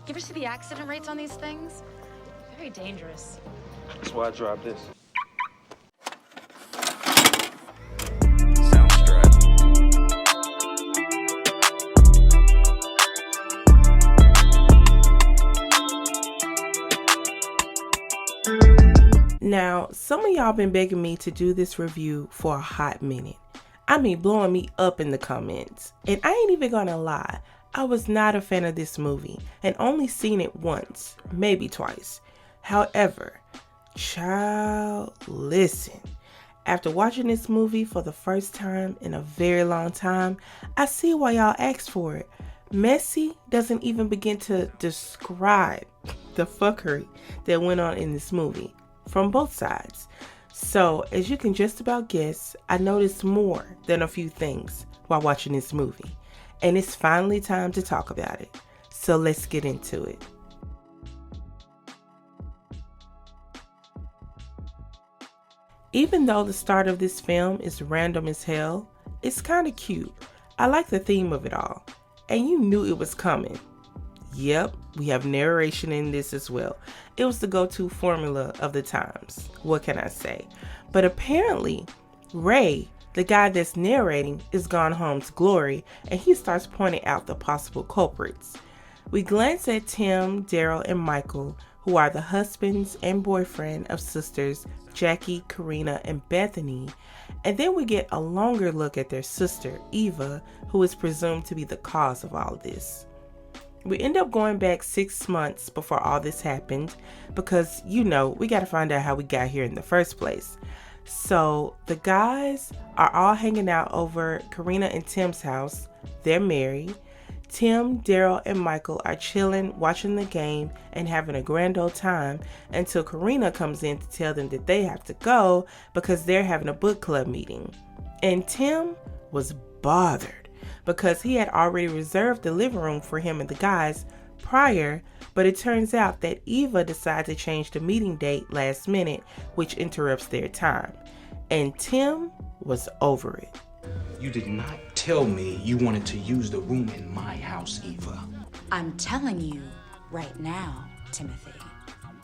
You ever see the accident rates on these things? Very dangerous. That's why I dropped this. Now, some of y'all been begging me to do this review for a hot minute. I mean, blowing me up in the comments. And I ain't even gonna lie, I was not a fan of this movie and only seen it once, maybe twice. However, child, listen. After watching this movie for the first time in a very long time, I see why y'all asked for it. Messy doesn't even begin to describe the fuckery that went on in this movie from both sides. So, as you can just about guess, I noticed more than a few things while watching this movie. And it's finally time to talk about it. So let's get into it. Even though the start of this film is random as hell, it's kind of cute. I like the theme of it all. And you knew it was coming. Yep, we have narration in this as well. It was the go-to formula of the times. What can I say? But apparently, Ray, the guy that's narrating, is gone home to glory, and he starts pointing out the possible culprits. We glance at Tim, Daryl, and Michael, who are the husbands and boyfriend of sisters Jackie, Karina, and Bethany, and then we get a longer look at their sister, Eva, who is presumed to be the cause of all of this. We end up going back 6 months before all this happened because, we got to find out how we got here in the first place. So the guys are all hanging out over Karina and Tim's house. They're married. Tim, Daryl, and Michael are chilling, watching the game, and having a grand old time until Karina comes in to tell them that they have to go because they're having a book club meeting. And Tim was bothered because he had already reserved the living room for him and the guys prior, but it turns out that Eva decided to change the meeting date last minute, which interrupts their time. And Tim was over it. You did not tell me you wanted to use the room in my house, Eva. I'm telling you right now, Timothy.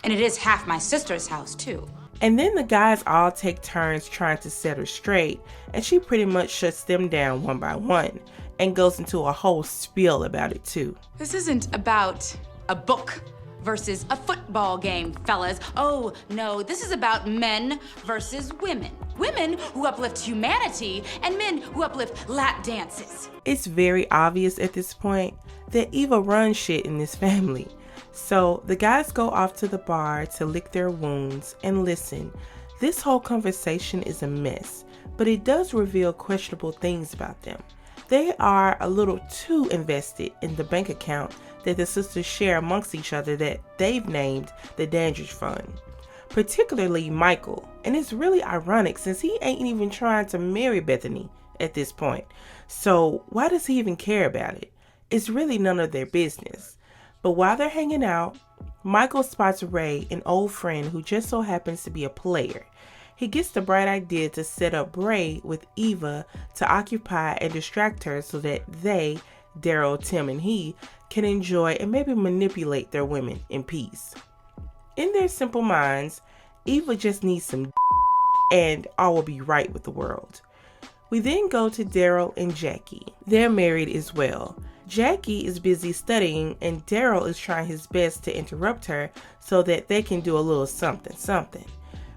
And it is half my sister's house, too. And then the guys all take turns trying to set her straight, and she pretty much shuts them down one by one and goes into a whole spiel about it too. This isn't about a book versus a football game, fellas. Oh, no, this is about men versus women. Women who uplift humanity and men who uplift lap dances. It's very obvious at this point that Eva runs shit in this family. So the guys go off to the bar to lick their wounds and listen. This whole conversation is a mess, but it does reveal questionable things about them. They are a little too invested in the bank account that the sisters share amongst each other that they've named the Dandridge Fund. Particularly Michael, and it's really ironic since he ain't even trying to marry Bethany at this point. So why does he even care about it? It's really none of their business. But while they're hanging out, Michael spots Ray, an old friend who just so happens to be a player. He gets the bright idea to set up Ray with Eva to occupy and distract her so that they, Daryl, Tim, and he, can enjoy and maybe manipulate their women in peace. In their simple minds, Eva just needs some and all will be right with the world. We then go to Daryl and Jackie. They're married as well. Jackie is busy studying and Daryl is trying his best to interrupt her so that they can do a little something.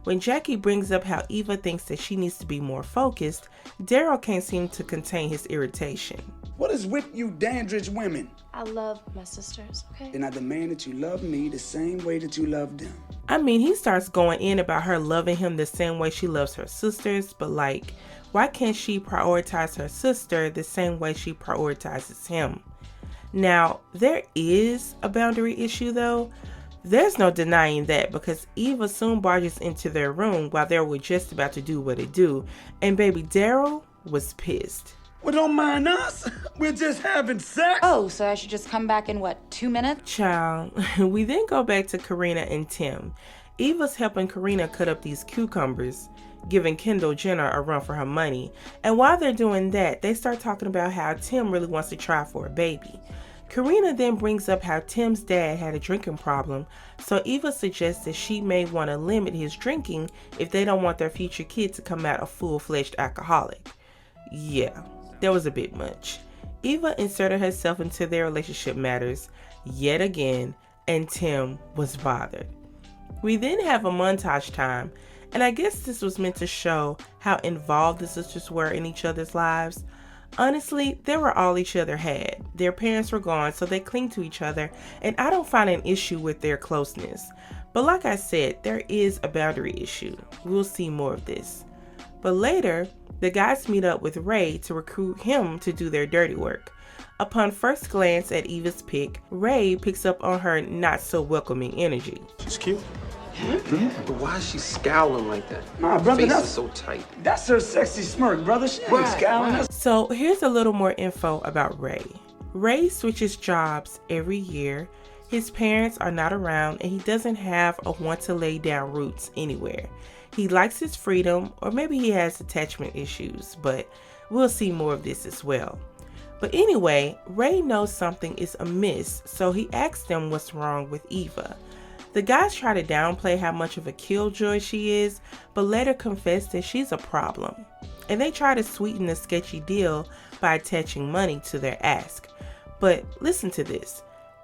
When Jackie brings up how Eva thinks that she needs to be more focused, Daryl can't seem to contain his irritation. What is with you Dandridge women? I love my sisters, okay? And I demand that you love me the same way that you love them. I mean, he starts going in about her loving him the same way she loves her sisters, but why can't she prioritize her sister the same way she prioritizes him? Now, there is a boundary issue though. There's no denying that because Eva soon barges into their room while they were just about to do what they do, and baby Daryl was pissed. Well, don't mind us. We're just having sex. Oh, so I should just come back in, 2 minutes? Child, we then go back to Karina and Tim. Eva's helping Karina cut up these cucumbers, giving Kendall Jenner a run for her money. And while they're doing that, they start talking about how Tim really wants to try for a baby. Karina then brings up how Tim's dad had a drinking problem, so Eva suggests that she may want to limit his drinking if they don't want their future kid to come out a full-fledged alcoholic. Yeah, that was a bit much. Eva inserted herself into their relationship matters yet again, and Tim was bothered. We then have a montage time, and I guess this was meant to show how involved the sisters were in each other's lives. Honestly, they were all each other had. Their parents were gone, so they cling to each other, and I don't find an issue with their closeness. But like I said, there is a boundary issue. We'll see more of this. But later, the guys meet up with Ray to recruit him to do their dirty work. Upon first glance at Eva's pic, Ray picks up on her not so welcoming energy. She's cute. But why is she scowling like that? Nah, brother, Face that's is so tight. That's her sexy smirk, brother. She ain't scowling. So here's a little more info about Ray. Ray switches jobs every year. His parents are not around and he doesn't have a want to lay down roots anywhere. He likes his freedom, or maybe he has attachment issues, but we'll see more of this as well. But anyway, Ray knows something is amiss, so he asks them what's wrong with Eva. The guys try to downplay how much of a killjoy she is, but let her confess that she's a problem. And they try to sweeten the sketchy deal by attaching money to their ask. But listen to this.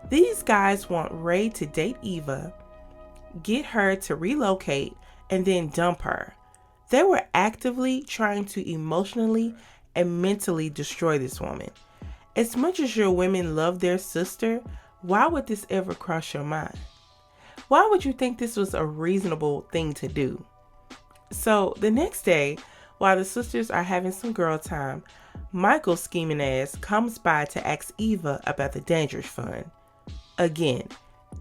These guys want Ray to date Eva, get her to relocate, and then dump her. They were actively trying to emotionally and mentally destroy this woman. As much as your women love their sister, why would this ever cross your mind? Why would you think this was a reasonable thing to do? So the next day, while the sisters are having some girl time, Michael's scheming ass comes by to ask Eva about the Dangerous Fund. Again,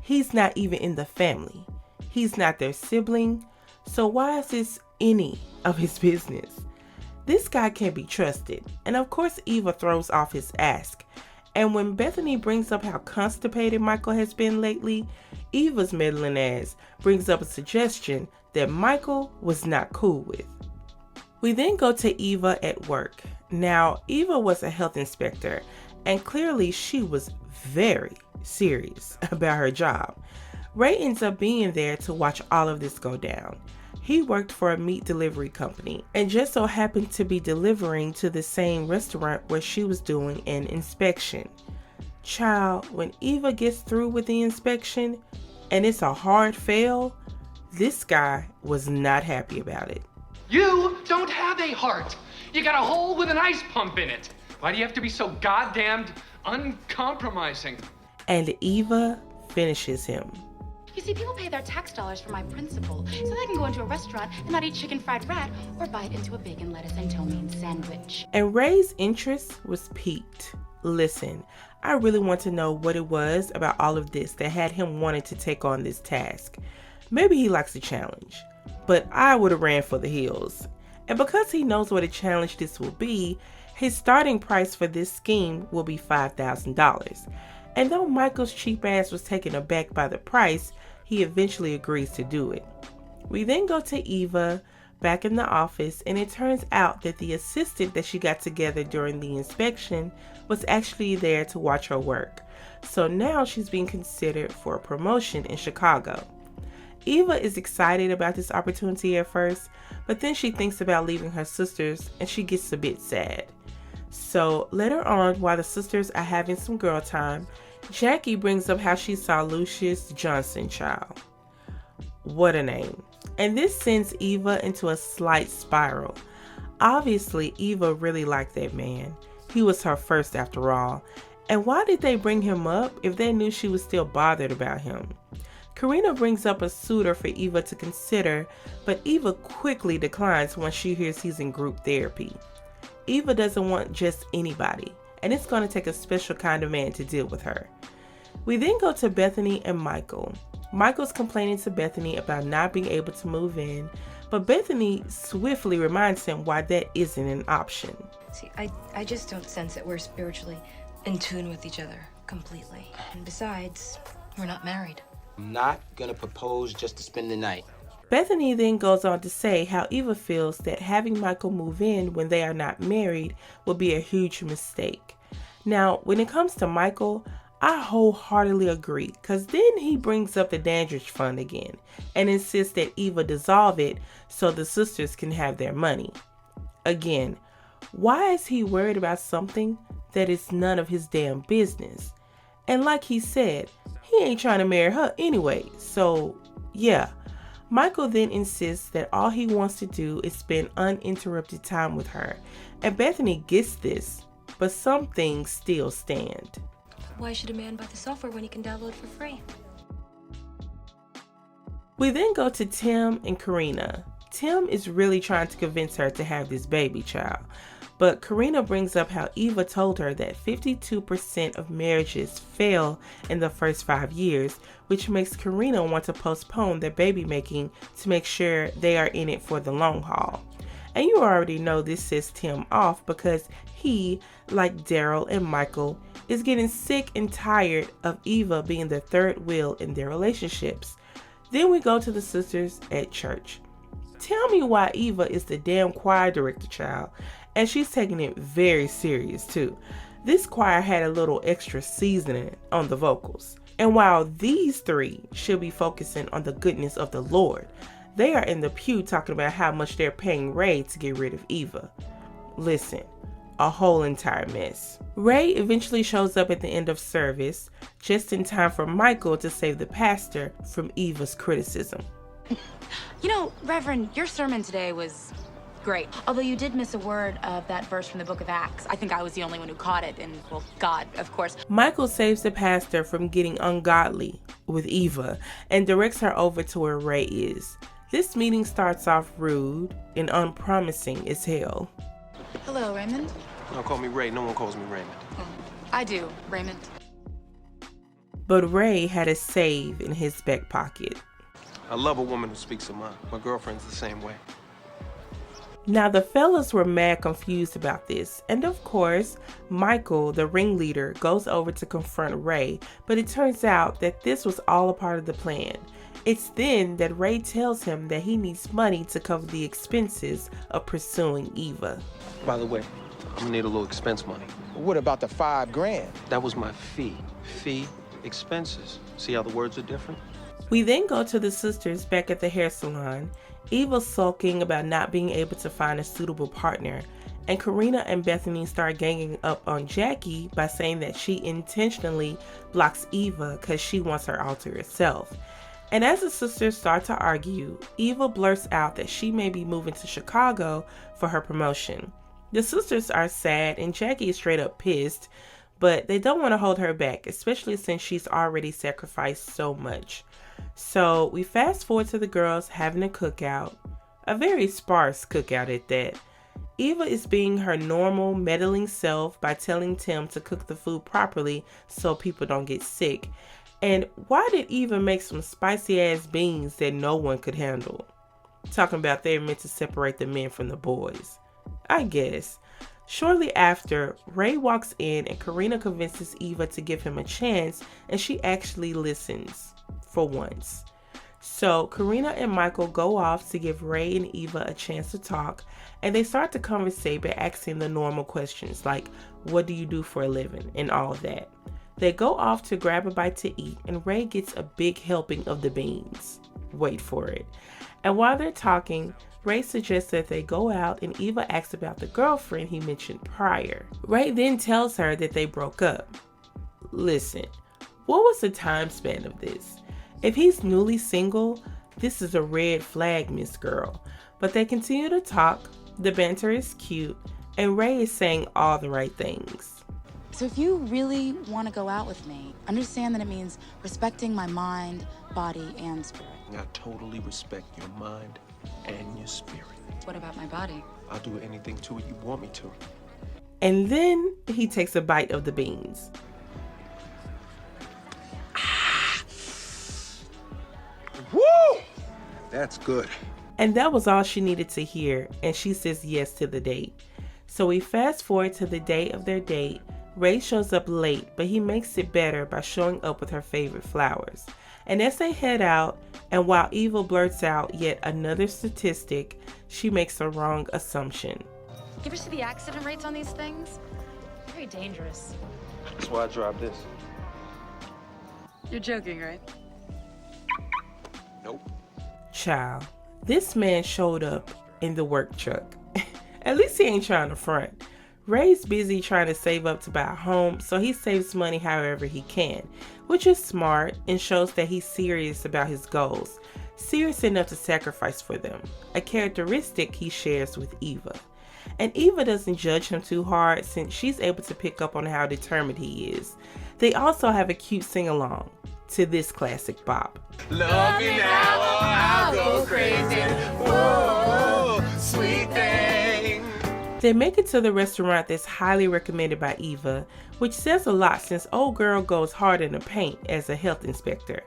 he's not even in the family. He's not their sibling, so why is this any of his business? This guy can't be trusted, and of course Eva throws off his ask. And when Bethany brings up how constipated Michael has been lately, Eva's meddling ass brings up a suggestion that Michael was not cool with. We then go to Eva at work. Now, Eva was a health inspector, and clearly she was very serious about her job. Ray ends up being there to watch all of this go down. He worked for a meat delivery company and just so happened to be delivering to the same restaurant where she was doing an inspection. Child, when Eva gets through with the inspection and it's a hard fail, this guy was not happy about it. You don't have a heart. You got a hole with an ice pump in it. Why do you have to be so goddamned uncompromising? And Eva finishes him. You see, people pay their tax dollars for my principal, so they can go into a restaurant and not eat chicken fried rat or bite into a bacon, lettuce, and ptomaine sandwich. And Ray's interest was piqued. Listen, I really want to know what it was about all of this that had him wanting to take on this task. Maybe he likes a challenge, but I would have ran for the hills. And because he knows what a challenge this will be, his starting price for this scheme will be $5,000. And though Michael's cheap ass was taken aback by the price, he eventually agrees to do it. We then go to Eva back in the office, and it turns out that the assistant that she got together during the inspection was actually there to watch her work. So now she's being considered for a promotion in Chicago. Eva is excited about this opportunity at first, but then she thinks about leaving her sisters and she gets a bit sad. So later on, while the sisters are having some girl time, Jackie brings up how she saw Lucius Johnson, child. What a name. And this sends Eva into a slight spiral. Obviously, Eva really liked that man. He was her first after all. And why did they bring him up if they knew she was still bothered about him? Karina brings up a suitor for Eva to consider, but Eva quickly declines once she hears he's in group therapy. Eva doesn't want just anybody, and it's going to take a special kind of man to deal with her. We then go to Bethany and Michael. Michael's complaining to Bethany about not being able to move in, but Bethany swiftly reminds him why that isn't an option. See, I just don't sense that we're spiritually in tune with each other completely. And besides, we're not married. I'm not gonna propose just to spend the night. Bethany then goes on to say how Eva feels that having Michael move in when they are not married will be a huge mistake. Now, when it comes to Michael, I wholeheartedly agree, because then he brings up the Dandridge Fund again and insists that Eva dissolve it so the sisters can have their money. Again, why is he worried about something that is none of his damn business? And like he said, he ain't trying to marry her anyway, so yeah. Michael then insists that all he wants to do is spend uninterrupted time with her, and Bethany gets this, but some things still stand. Why should a man buy the software when he can download for free? We then go to Tim and Karina. Tim is really trying to convince her to have this baby child, but Karina brings up how Eva told her that 52% of marriages fail in the first 5 years, which makes Karina want to postpone their baby making to make sure they are in it for the long haul. And you already know this sets Tim off because he, like Daryl and Michael, is getting sick and tired of Eva being the third wheel in their relationships. Then we go to the sisters at church. Tell me why Eva is the damn choir director, child, and she's taking it very serious too. This choir had a little extra seasoning on the vocals. And while these three should be focusing on the goodness of the Lord, they are in the pew talking about how much they're paying Ray to get rid of Eva. Listen, a whole entire mess. Ray eventually shows up at the end of service, just in time for Michael to save the pastor from Eva's criticism. You know, Reverend, your sermon today was great. Although you did miss a word of that verse from the book of Acts. I think I was the only one who caught it, and, well, God, of course. Michael saves the pastor from getting ungodly with Eva and directs her over to where Ray is. This meeting starts off rude and unpromising as hell. Hello, Raymond. Don't call me Ray. No one calls me Raymond. I do, Raymond. But Ray had a save in his back pocket. I love a woman who speaks her mind. My girlfriend's the same way. Now the fellas were mad confused about this, and of course, Michael, the ringleader, goes over to confront Ray, but it turns out that this was all a part of the plan. It's then that Ray tells him that he needs money to cover the expenses of pursuing Eva. By the way, I'm gonna need a little expense money. What about the $5 grand? That was my fee. Fee, expenses. See how the words are different? We then go to the sisters back at the hair salon. Eva's sulking about not being able to find a suitable partner, and Karina and Bethany start ganging up on Jackie by saying that she intentionally blocks Eva because she wants her all to herself. And as the sisters start to argue, Eva blurts out that she may be moving to Chicago for her promotion. The sisters are sad and Jackie is straight up pissed, but they don't want to hold her back, especially since she's already sacrificed so much. So we fast forward to the girls having a cookout, a very sparse cookout at that. Eva is being her normal, meddling self by telling Tim to cook the food properly so people don't get sick. And why did Eva make some spicy ass beans that no one could handle? Talking about they're meant to separate the men from the boys. I guess. Shortly after, Ray walks in and Karina convinces Eva to give him a chance, and she actually listens. For once. So Karina and Michael go off to give Ray and Eva a chance to talk, and they start to conversate by asking the normal questions like, what do you do for a living, and all of that. They go off to grab a bite to eat, and Ray gets a big helping of the beans. Wait for it. And while they're talking, Ray suggests that they go out, and Eva asks about the girlfriend he mentioned prior. Ray then tells her that they broke up. Listen, what was the time span of this? If he's newly single, this is a red flag, Miss Girl. But they continue to talk, the banter is cute, and Ray is saying all the right things. So if you really want to go out with me, understand that it means respecting my mind, body, and spirit. I totally respect your mind and your spirit. What about my body? I'll do anything to it you want me to. And then he takes a bite of the beans. Woo! That's good. And that was all she needed to hear, and she says yes to the date. So we fast forward to the day of their date. Ray shows up late, but he makes it better by showing up with her favorite flowers. And as they head out, and while Eva blurts out yet another statistic, she makes a wrong assumption. You ever see the accident rates on these things? Very dangerous. That's why I drive this. You're joking, right? Nope. Child, this man showed up in the work truck. At least he ain't trying to front. Ray's busy trying to save up to buy a home, so he saves money however he can, which is smart and shows that he's serious about his goals, serious enough to sacrifice for them, a characteristic he shares with Eva. And Eva doesn't judge him too hard since she's able to pick up on how determined he is. They also have a cute sing-along to this classic bop. Love me now or I'll go crazy. Whoa, sweet thing. They make it to the restaurant that's highly recommended by Eva, which says a lot since old girl goes hard in the paint as a health inspector.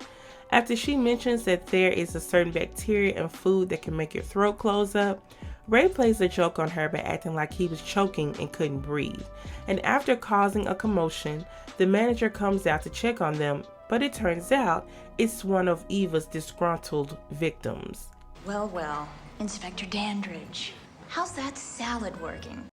After she mentions that there is a certain bacteria in food that can make your throat close up, Ray plays a joke on her by acting like he was choking and couldn't breathe. And after causing a commotion, the manager comes out to check on them, but it turns out it's one of Eva's disgruntled victims. Well, well, Inspector Dandridge, how's that salad working?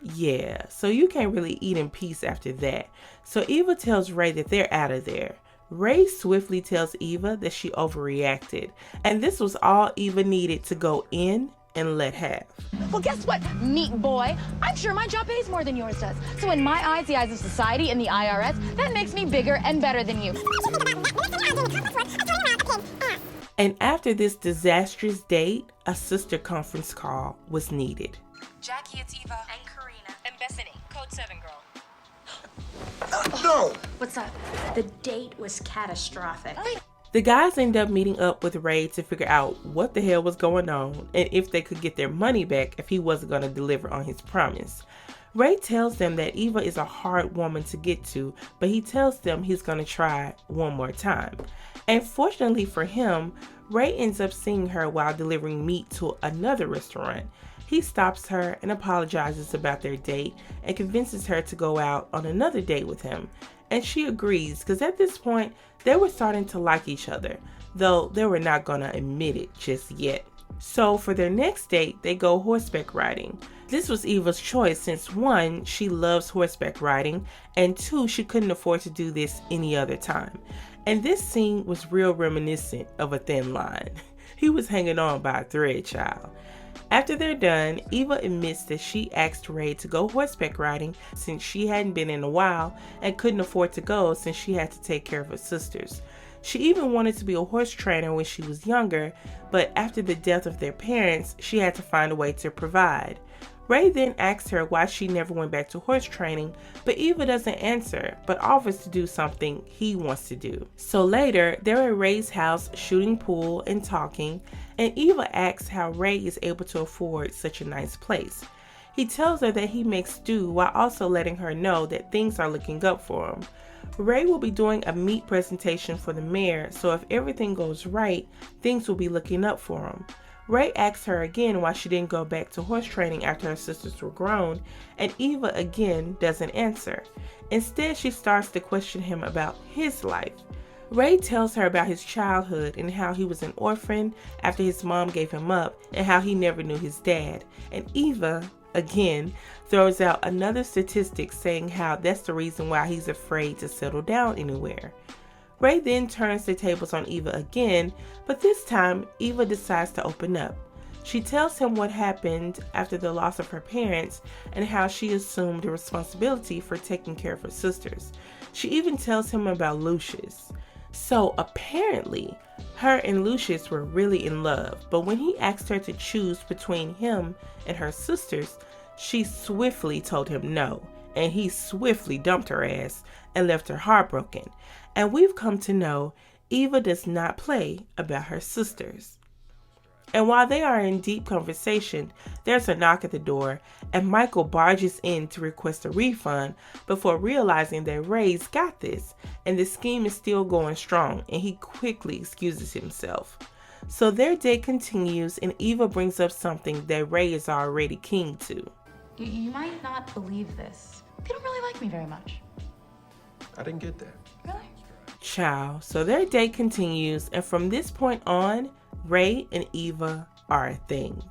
Yeah, so you can't really eat in peace after that. So Eva tells Ray that they're out of there. Ray swiftly tells Eva that she overreacted, and this was all Eva needed to go in and let have. Well, guess what, meat boy? I'm sure my job pays more than yours does. So in my eyes, the eyes of society, and the IRS, that makes me bigger and better than you. And after this disastrous date, a sister conference call was needed. Jackie, it's Eva. And Karina. And Bethany. Code 7 girl. No! What's up? The date was catastrophic. The guys end up meeting up with Ray to figure out what the hell was going on and if they could get their money back if he wasn't going to deliver on his promise. Ray tells them that Eva is a hard woman to get to, but he tells them he's going to try one more time. And fortunately for him, Ray ends up seeing her while delivering meat to another restaurant. He stops her and apologizes about their date and convinces her to go out on another date with him. And she agrees because at this point, they were starting to like each other, though they were not going to admit it just yet. So for their next date, they go horseback riding. This was Eva's choice since 1, she loves horseback riding, and 2, she couldn't afford to do this any other time. And this scene was real reminiscent of A Thin Line. He was hanging on by a thread, child. After they're done, Eva admits that she asked Ray to go horseback riding since she hadn't been in a while and couldn't afford to go since she had to take care of her sisters. She even wanted to be a horse trainer when she was younger, but after the death of their parents, she had to find a way to provide. Ray then asks her why she never went back to horse training, but Eva doesn't answer, but offers to do something he wants to do. So later, they're at Ray's house shooting pool and talking, and Eva asks how Ray is able to afford such a nice place. He tells her that he makes do while also letting her know that things are looking up for him. Ray will be doing a meat presentation for the mayor, so if everything goes right, things will be looking up for him. Ray asks her again why she didn't go back to horse training after her sisters were grown, and Eva again doesn't answer. Instead, she starts to question him about his life. Ray tells her about his childhood and how he was an orphan after his mom gave him up and how he never knew his dad. And Eva, again, throws out another statistic saying how that's the reason why he's afraid to settle down anywhere. Ray then turns the tables on Eva again, but this time Eva decides to open up. She tells him what happened after the loss of her parents and how she assumed the responsibility for taking care of her sisters. She even tells him about Lucius. So apparently, her and Lucius were really in love, but when he asked her to choose between him and her sisters, she swiftly told him no, and he swiftly dumped her ass and left her heartbroken. And we've come to know Eva does not play about her sisters. And while they are in deep conversation, there's a knock at the door, and Michael barges in to request a refund before realizing that Ray's got this, and the scheme is still going strong, and he quickly excuses himself. So their date continues, and Eva brings up something that Ray is already keen to. You might not believe this. They don't really like me very much. I didn't get that. Really? Ciao. So their date continues, and from this point on, Ray and Eva are a thing.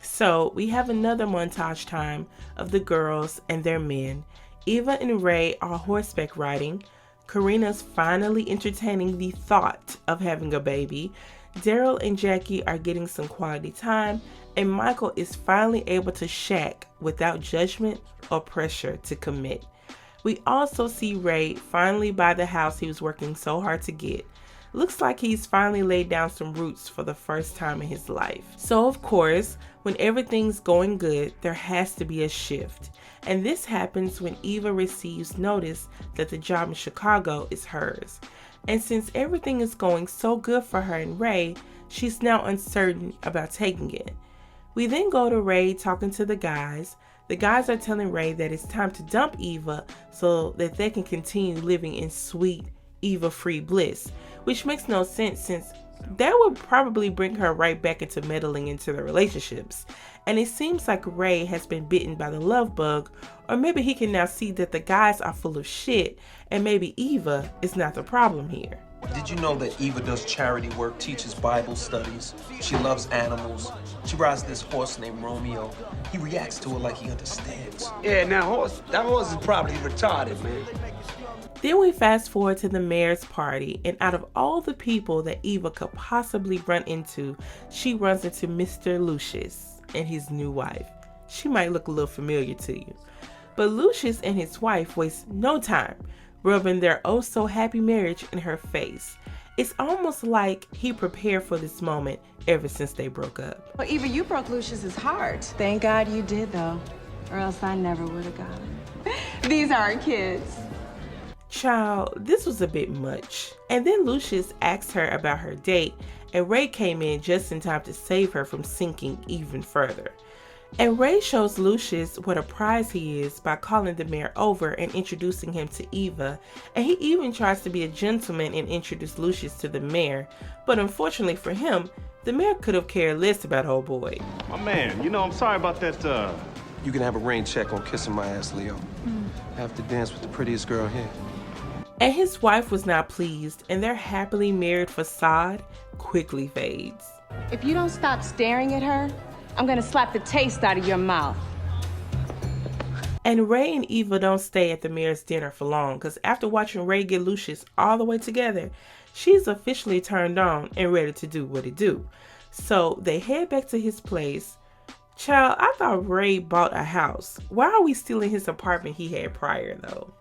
So we have another montage time of the girls and their men. Eva and Ray are horseback riding. Karina's finally entertaining the thought of having a baby. Daryl and Jackie are getting some quality time, and Michael is finally able to shack without judgment or pressure to commit. We also see Ray finally buy the house he was working so hard to get. Looks like he's finally laid down some roots for the first time in his life. So of course, when everything's going good, there has to be a shift. And this happens when Eva receives notice that the job in Chicago is hers. And since everything is going so good for her and Ray, she's now uncertain about taking it. We then go to Ray talking to the guys. The guys are telling Ray that it's time to dump Eva so that they can continue living in sweet, Eva-free bliss, which makes no sense since that would probably bring her right back into meddling into the relationships. And it seems like Ray has been bitten by the love bug, or maybe he can now see that the guys are full of shit and maybe Eva is not the problem here. Did you know that Eva does charity work, teaches Bible studies? She loves animals. She rides this horse named Romeo. He reacts to it like he understands. Yeah, now that horse is probably retarded, man. Then we fast forward to the mayor's party, and out of all the people that Eva could possibly run into, she runs into Mr. Lucius and his new wife. She might look a little familiar to you. But Lucius and his wife waste no time rubbing their oh-so-happy marriage in her face. It's almost like he prepared for this moment ever since they broke up. Well, Eva, you broke Lucius's heart. Thank God you did, though, or else I never would have got him. These are our kids. Child, this was a bit much. And then Lucius asked her about her date, and Ray came in just in time to save her from sinking even further. And Ray shows Lucius what a prize he is by calling the mayor over and introducing him to Eva, and he even tries to be a gentleman and introduce Lucius to the mayor, but unfortunately for him, the mayor could have cared less about old boy. My man, you know, I'm sorry about that, You can have a rain check on kissing my ass, Leo. Have to dance with the prettiest girl here. And his wife was not pleased, and their happily married facade quickly fades. If you don't stop staring at her, I'm gonna slap the taste out of your mouth. And Ray and Eva don't stay at the mayor's dinner for long, because after watching Ray get Lucius all the way together, she's officially turned on and ready to do what it do. So they head back to his place. Child, I thought Ray bought a house. Why are we still in his apartment he had prior though?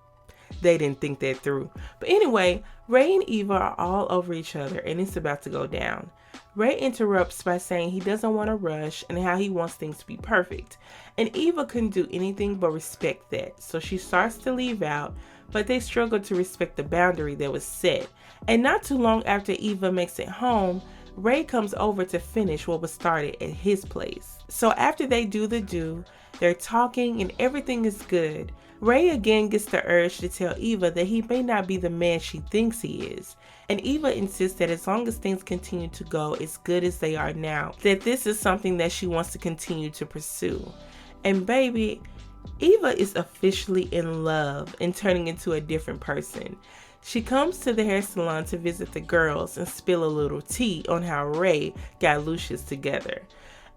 They didn't think that through. But anyway, Ray and Eva are all over each other and it's about to go down. Ray interrupts by saying he doesn't want to rush and how he wants things to be perfect. And Eva couldn't do anything but respect that. So she starts to leave out, but they struggle to respect the boundary that was set. And not too long after Eva makes it home, Ray comes over to finish what was started at his place. So after they do the do, they're talking and everything is good. Ray again gets the urge to tell Eva that he may not be the man she thinks he is. And Eva insists that as long as things continue to go as good as they are now, that this is something that she wants to continue to pursue. And baby, Eva is officially in love and turning into a different person. She comes to the hair salon to visit the girls and spill a little tea on how Ray got Lucius together.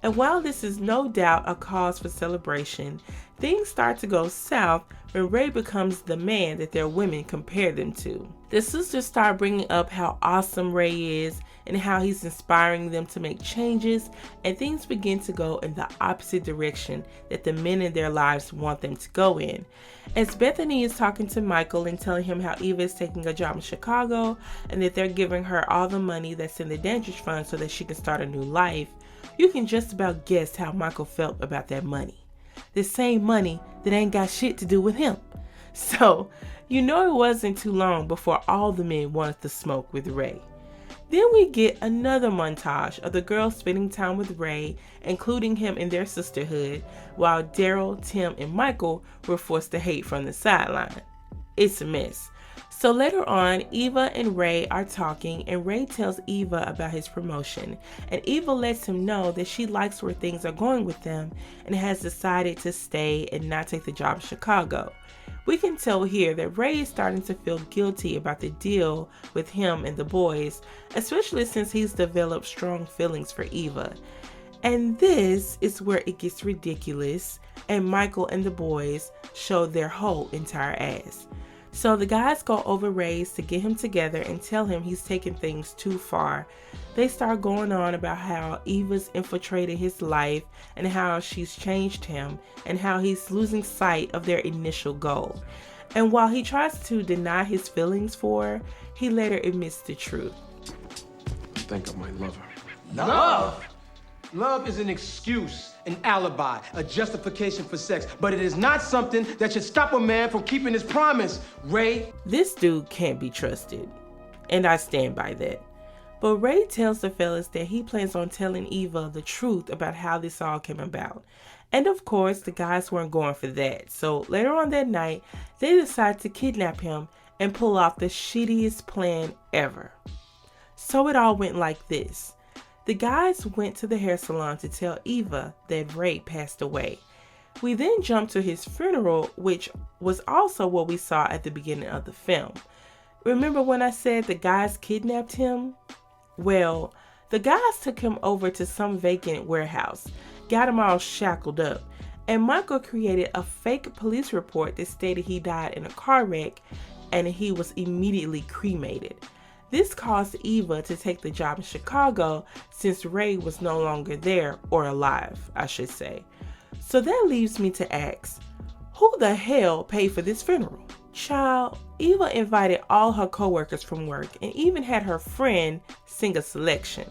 And while this is no doubt a cause for celebration, things start to go south when Ray becomes the man that their women compare them to. The sisters start bringing up how awesome Ray is and how he's inspiring them to make changes, and things begin to go in the opposite direction that the men in their lives want them to go in. As Bethany is talking to Michael and telling him how Eva is taking a job in Chicago and that they're giving her all the money that's in the Dangerous Fund so that she can start a new life, you can just about guess how Michael felt about that money. The same money that ain't got shit to do with him. So, you know it wasn't too long before all the men wanted to smoke with Ray. Then we get another montage of the girls spending time with Ray, including him in their sisterhood, while Daryl, Tim, and Michael were forced to hate from the sideline. It's a mess. So later on, Eva and Ray are talking, and Ray tells Eva about his promotion, and Eva lets him know that she likes where things are going with them and has decided to stay and not take the job in Chicago. We can tell here that Ray is starting to feel guilty about the deal with him and the boys, especially since he's developed strong feelings for Eva. And this is where it gets ridiculous, and Michael and the boys show their whole entire ass. So the guys go over Ray's to get him together and tell him he's taking things too far. They start going on about how Eva's infiltrated his life and how she's changed him and how he's losing sight of their initial goal. And while he tries to deny his feelings for her, he later admits the truth. I think I might love her. Love? Love is an excuse, an alibi, a justification for sex, but it is not something that should stop a man from keeping his promise, Ray. This dude can't be trusted, and I stand by that. But Ray tells the fellas that he plans on telling Eva the truth about how this all came about. And of course, the guys weren't going for that. So later on that night, they decide to kidnap him and pull off the shittiest plan ever. So it all went like this. The guys went to the hair salon to tell Eva that Ray passed away. We then jump to his funeral, which was also what we saw at the beginning of the film. Remember when I said the guys kidnapped him? Well, the guys took him over to some vacant warehouse, got him all shackled up, and Michael created a fake police report that stated he died in a car wreck and he was immediately cremated. This caused Eva to take the job in Chicago since Ray was no longer there, or alive, I should say. So that leaves me to ask, who the hell paid for this funeral? Child, Eva invited all her coworkers from work and even had her friend sing a selection.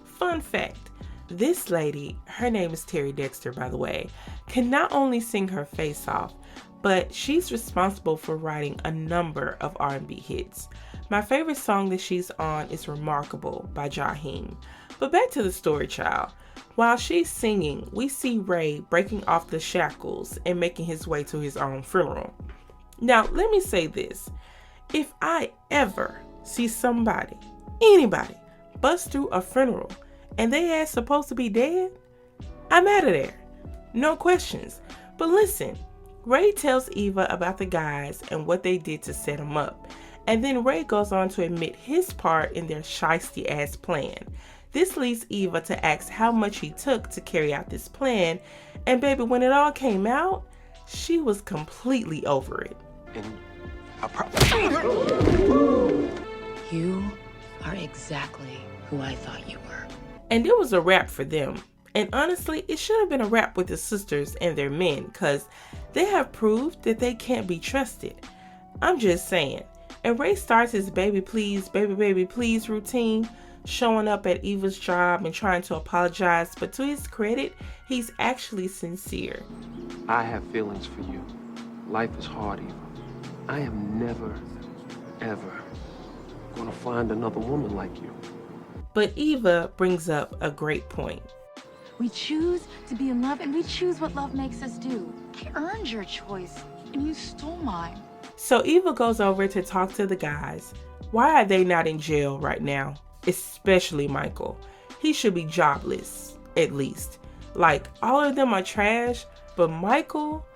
Fun fact, this lady, her name is Terry Dexter by the way, can not only sing her face off, but she's responsible for writing a number of R&B hits. My favorite song that she's on is Remarkable by Jaheim. But back to the story, child. While she's singing, we see Ray breaking off the shackles and making his way to his own funeral. Now, let me say this. If I ever see somebody, anybody, bust through a funeral and they ass supposed to be dead, I'm out of there. No questions. But listen, Ray tells Eva about the guys and what they did to set him up. And then Ray goes on to admit his part in their shiesty ass plan. This leads Eva to ask how much he took to carry out this plan. And baby, when it all came out, she was completely over it. And You are exactly who I thought you were. And it was a wrap for them. And honestly, it should have been a wrap with the sisters and their men, because they have proved that they can't be trusted. I'm just saying. And Ray starts his baby please routine, showing up at Eva's job and trying to apologize, but to his credit, he's actually sincere. I have feelings for you. Life is hard, Eva. I am never, ever gonna find another woman like you. But Eva brings up a great point. We choose to be in love, and we choose what love makes us do. I earned your choice, and you stole mine. So Eva goes over to talk to the guys. Why are they not in jail right now? Especially Michael. He should be jobless, at least. Like, all of them are trash, but Michael,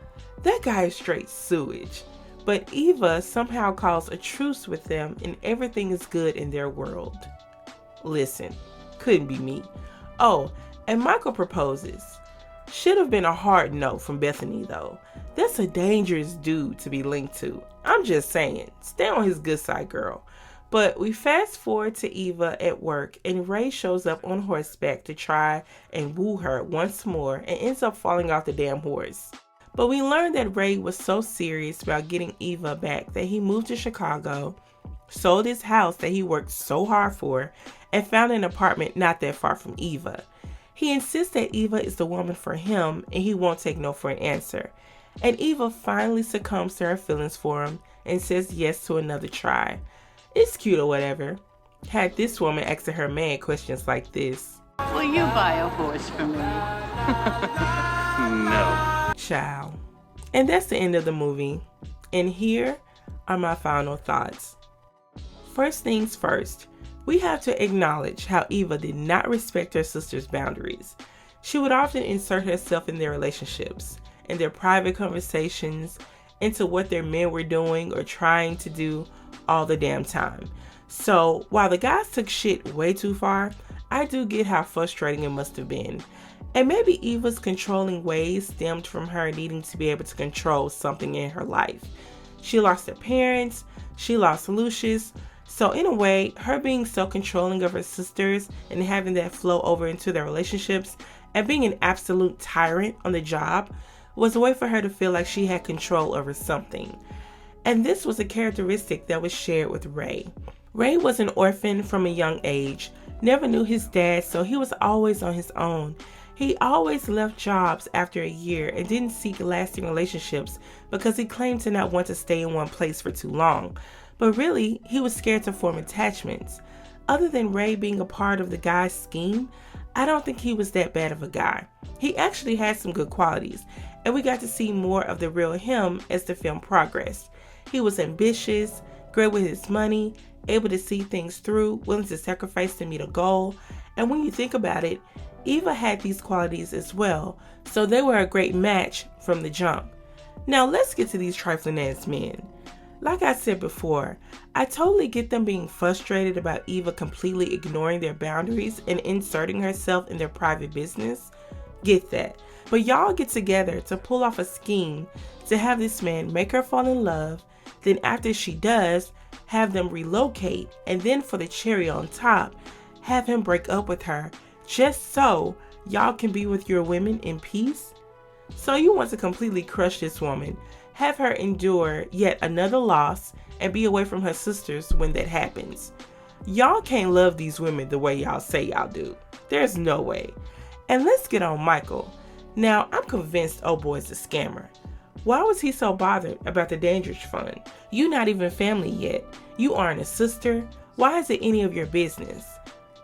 that guy is straight sewage. But Eva somehow calls a truce with them and everything is good in their world. Listen, couldn't be me. Oh, and Michael proposes. Should have been a hard no from Bethany though. That's a dangerous dude to be linked to. I'm just saying, stay on his good side, girl. But we fast forward to Eva at work and Ray shows up on horseback to try and woo her once more and ends up falling off the damn horse. But we learned that Ray was so serious about getting Eva back that he moved to Chicago, sold his house that he worked so hard for, and found an apartment not that far from Eva. He insists that Eva is the woman for him and he won't take no for an answer. And Eva finally succumbs to her feelings for him and says yes to another try. It's cute or whatever. Had this woman asking her man questions like this. Will you buy a horse for me? No. Child. And that's the end of the movie. And here are my final thoughts. First things first, we have to acknowledge how Eva did not respect her sister's boundaries. She would often insert herself in their relationships, in their private conversations, into what their men were doing or trying to do all the damn time. So while the guys took shit way too far, I do get how frustrating it must have been. And maybe Eva's controlling ways stemmed from her needing to be able to control something in her life. She lost her parents, she lost Lucius. So in a way, her being so controlling of her sisters and having that flow over into their relationships and being an absolute tyrant on the job was a way for her to feel like she had control over something. And this was a characteristic that was shared with Ray. Ray was an orphan from a young age, never knew his dad, so he was always on his own. He always left jobs after a year and didn't seek lasting relationships because he claimed to not want to stay in one place for too long. But really, he was scared to form attachments. Other than Ray being a part of the guy's scheme, I don't think he was that bad of a guy. He actually had some good qualities, and we got to see more of the real him as the film progressed. He was ambitious, great with his money, able to see things through, willing to sacrifice to meet a goal. And when you think about it, Eva had these qualities as well, so they were a great match from the jump. Now let's get to these trifling ass men. Like I said before, I totally get them being frustrated about Eva completely ignoring their boundaries and inserting herself in their private business. Get that. But y'all get together to pull off a scheme to have this man make her fall in love, then after she does, have them relocate, and then for the cherry on top, have him break up with her just so y'all can be with your women in peace? So you want to completely crush this woman, have her endure yet another loss, and be away from her sisters when that happens. Y'all can't love these women the way y'all say y'all do. There's no way. And let's get on Michael. Now, I'm convinced old boy's a scammer. Why was he so bothered about the Dandridge fund? You not even family yet. You aren't a sister. Why is it any of your business?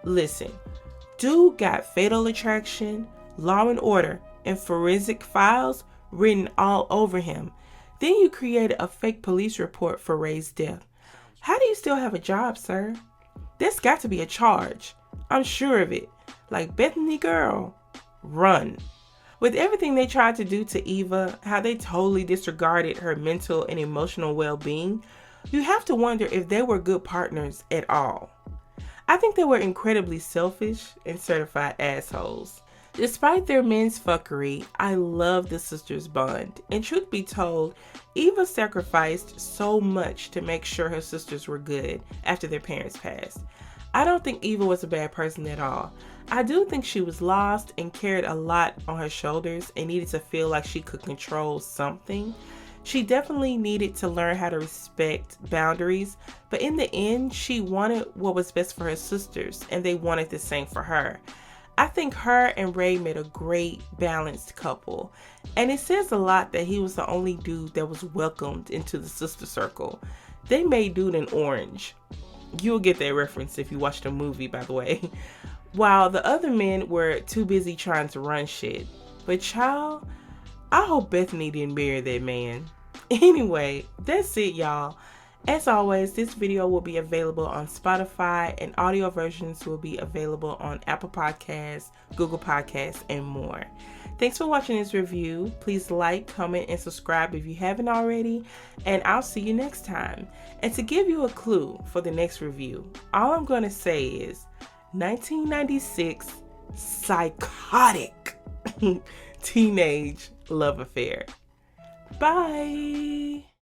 Listen, dude got Fatal Attraction, Law and Order, and Forensic Files written all over him. Then you created a fake police report for Ray's death. How do you still have a job, sir? There's got to be a charge. I'm sure of it. Like Bethany girl, run. With everything they tried to do to Eva, how they totally disregarded her mental and emotional well-being, you have to wonder if they were good partners at all. I think they were incredibly selfish and certified assholes. Despite their men's fuckery, I love the sisters' bond. And truth be told, Eva sacrificed so much to make sure her sisters were good after their parents passed. I don't think Eva was a bad person at all. I do think she was lost and carried a lot on her shoulders and needed to feel like she could control something. She definitely needed to learn how to respect boundaries, but in the end, she wanted what was best for her sisters, and they wanted the same for her. I think her and Ray made a great, balanced couple, and it says a lot that he was the only dude that was welcomed into the sister circle. They made dude an orange. You'll get that reference if you watch the movie, by the way. While the other men were too busy trying to run shit. But child, I hope Bethany didn't marry that man. Anyway, that's it, y'all. As always, this video will be available on Spotify, and audio versions will be available on Apple Podcasts, Google Podcasts, and more. Thanks for watching this review. Please like, comment, and subscribe if you haven't already, and I'll see you next time. And to give you a clue for the next review, all I'm going to say is 1996 psychotic teenage love affair. Bye.